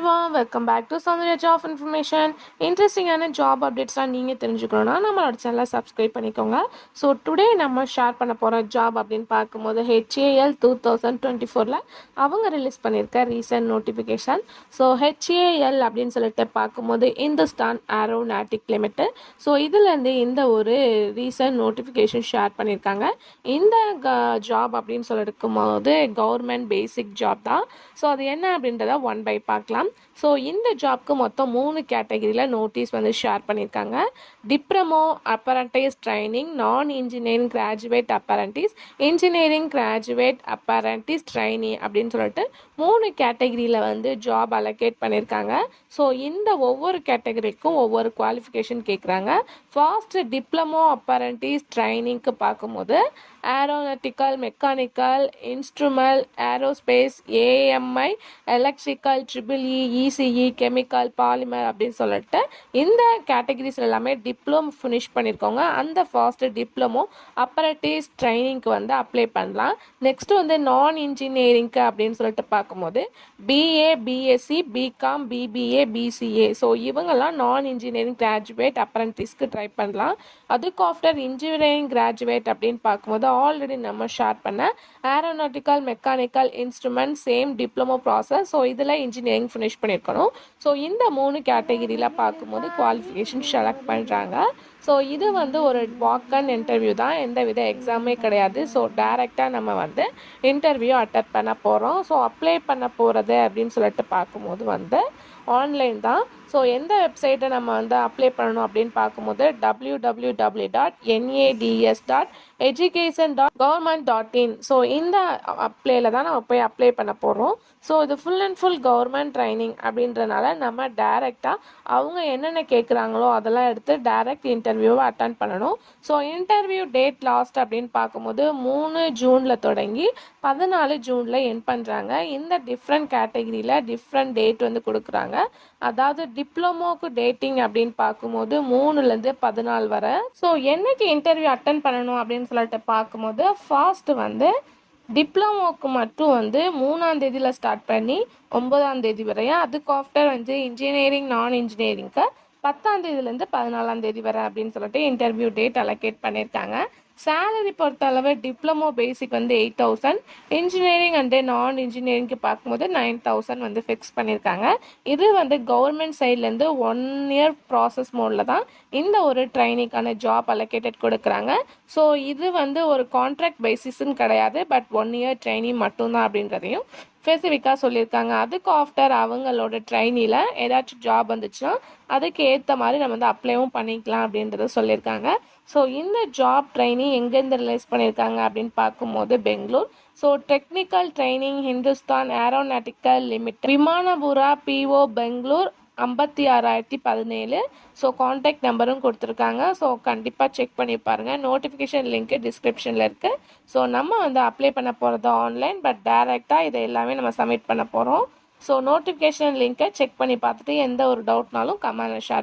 everyone, welcome back to Soundria Job Information. இன்ட்ரெஸ்டிங்கான job அப்டேட்ஸ்லாம் நீங்கள் தெரிஞ்சுக்கணுன்னா நம்மளோட சேனலை சப்ஸ்கிரைப் பண்ணிக்கோங்க. ஸோ டுடே நம்ம ஷேர் பண்ண போகிற ஜாப் அப்படின்னு பார்க்கும்போது HAL 2024 அவங்க ரிலீஸ் பண்ணியிருக்க ரீசன்ட் நோட்டிஃபிகேஷன். ஸோ HAL அப்படின்னு சொல்லிட்டு பார்க்கும்போது இந்துஸ்தான் ஏரோநாட்டிக் லிமிடெட். ஸோ இதுலேருந்து இந்த ஒரு ரீசன்ட் நோட்டிஃபிகேஷன் ஷேர் பண்ணியிருக்காங்க. இந்த ஜாப் அப்படின்னு சொல்லி இருக்கும்போது கவர்மெண்ட் பேசிக் ஜாப் தான். ஸோ அது என்ன அப்படின்றத ஒன் பை பார்க்கலாம். ஸோ இந்த ஜாப்க்கு மொத்தம் 3 கேட்டகரியில் நோட்டீஸ் வந்து ஷேர் பண்ணியிருக்காங்க. டிப்ளமோ அப்பரண்டைஸ் ட்ரைனிங், நான் engineering graduate apprentice, engineering graduate apprentice trainee அப்படின்னு சொல்லிட்டு 3 கேட்டகரியில் வந்து ஜாப் அலோகேட் பண்ணியிருக்காங்க. ஸோ இந்த ஒவ்வொரு கேட்டகரிக்கும் ஒவ்வொரு குவாலிஃபிகேஷன் கேட்குறாங்க. ஃபர்ஸ்ட் டிப்ளமோ அப்பரண்டிஸ் ட்ரைனிங்க்கு பார்க்கும்போது aeronautical, mechanical, instrumental, aerospace, AMI, electrical, EEE, ECE, chemical, polymer அப்படின்னு சொல்லிட்டு இந்த கேட்டகரிஸ் எல்லாமே டிப்ளமோ ஃபினிஷ் பண்ணியிருக்கோங்க. அந்த ஃபர்ஸ்ட் டிப்ளமோ அப்பரண்டிஸ் ட்ரைனிங்க்கு வந்து அப்ளை பண்ணலாம். நெக்ஸ்ட் வந்து நான் இன்ஜினியரிங்க்கு அப்படின்னு சொல்லிட்டு பார்க்கும்போது BA, BSc, BCom, BBA, BCA. So இவங்கெல்லாம் நான் இன்ஜினியரிங் கிராஜுவேட் அப்பரண்டிஸ்க்கு ட்ரை பண்ணலாம். அதுக்கு ஆஃப்டர் இன்ஜினியரிங் கிராஜுவேட் அப்படின்னு பார்க்கும்போது ஆல்ரெடி நம்ம ஷேர் பண்ண aeronautical, mechanical, instrument same diploma process. So இதில் இன்ஜினியரிங் ஃபினிஷ் பண்ணியிருக்கணும். ஸோ இந்த 3 கேட்டகிரியில் பார்க்கும்போது குவாலிஃபிகேஷன் செலக்ட் பண்ணுறாங்க. ஸோ இது வந்து ஒரு வாக்-அன் இன்டர்வியூ தான், எந்த வித எக்ஸாமே கிடையாது. ஸோ டைரெக்டாக நம்ம வந்து இன்டர்வியூ அட்டெண்ட் பண்ண போகிறோம். ஸோ அப்ளை பண்ண போகிறது அப்படின்னு சொல்லிட்டு பார்க்கும்போது வந்து ஆன்லைன் தான். ஸோ எந்த வெப்சைட்டை நம்ம வந்து அப்ளை பண்ணணும் அப்படின்னு பார்க்கும்போது www.nas.education.government.in. ஸோ இந்த அப்ளைல தான் நம்ம போய் அப்ளை பண்ண போகிறோம். ஸோ இது full and full government training அப்படின்றனால நம்ம டைரெக்டாக அவங்க என்னென்ன கேட்குறாங்களோ அதெல்லாம் எடுத்து டைரக்ட் இன்டர்வியூவை அட்டன் பண்ணணும். ஸோ இன்டர்வியூ டேட் லாஸ்ட் அப்படின்னு பார்க்கும்போது 3 ஜூனில் தொடங்கி 14 ஜூனில் எண்ட் பண்ணுறாங்க. இந்த டிஃப்ரெண்ட் கேட்டகிரியில் டிஃப்ரெண்ட் டேட் வந்து கொடுக்குறாங்க. அதாவது டிப்ளமோக்கு டேட்டிங் அப்படின்னு பார்க்கும்போது 3லேருந்து 14 வரை. ஸோ என்னைக்கு இன்டர்வியூ அட்டன் பண்ணணும் அப்படின்னு சொல்லிட்டு பார்க்கும்போது ஃபர்ஸ்ட் வந்து டிப்ளமோக்கு மட்டும் வந்து 3ஆம் தேதியில் ஸ்டார்ட் பண்ணி 9ஆம் தேதி வரையும். அதுக்கு ஆஃப்டர் வந்து இன்ஜினியரிங், நான் இன்ஜினியரிங்க்கு 10ஆம் தேதியிலேருந்து 14ஆம் தேதி வரை அப்படின்னு சொல்லிட்டு இன்டர்வியூ டேட் அலோகேட் பண்ணியிருக்காங்க. சேலரி பொறுத்தளவு டிப்ளமோ பேசிக் வந்து 8,000, இன்ஜினியரிங் அண்டு நான் இன்ஜினியரிங்க்கு பார்க்கும்போது 9,000 வந்து ஃபிக்ஸ் பண்ணியிருக்காங்க. இது வந்து கவர்மெண்ட் சைட்லேருந்து 1 இயர் ப்ராசஸ் மோடில் தான் இந்த ஒரு ட்ரைனிங்கான ஜாப் அலோகேட்டட் கொடுக்குறாங்க. ஸோ இது வந்து ஒரு கான்ட்ராக்ட் பேசிஸ்ன்னு கிடையாது, பட் 1 இயர் ட்ரைனிங் மட்டும்தான் அப்படின்றதையும் ஸ்பெசிஃபிக்காக சொல்லியிருக்காங்க. அதுக்கு ஆஃப்டர் அவங்களோட ட்ரைனியில் ஏதாச்சும் ஜாப் வந்துச்சுன்னா அதுக்கு ஏற்ற மாதிரி நம்ம வந்து அப்ளைவும் பண்ணிக்கலாம் அப்படின்றத சொல்லியிருக்காங்க. ஸோ இந்த ஜாப் ட்ரைனிங் எங்கேருந்து ரிலீஸ் பண்ணியிருக்காங்க அப்படின்னு பார்க்கும்போது Bangalore. So technical training Hindustan aeronautical limited, Vimanapura, PO, Bangalore 56,017. So contact நம்பரும் கொடுத்துருக்காங்க. ஸோ கண்டிப்பாக செக் பண்ணி பாருங்கள். நோட்டிஃபிகேஷன் லிங்க்கு டிஸ்கிரிப்ஷனில் இருக்குது. ஸோ நம்ம வந்து அப்ளை பண்ண போகிறது ஆன்லைன், பட் டைரெக்டாக இதை எல்லாமே நம்ம சப்மிட் பண்ண போகிறோம். ஸோ நோட்டிஃபிகேஷன் லிங்க்கை செக் பண்ணி பார்த்துட்டு எந்த ஒரு டவுட்னாலும் கமெண்ட்ல ஷேர்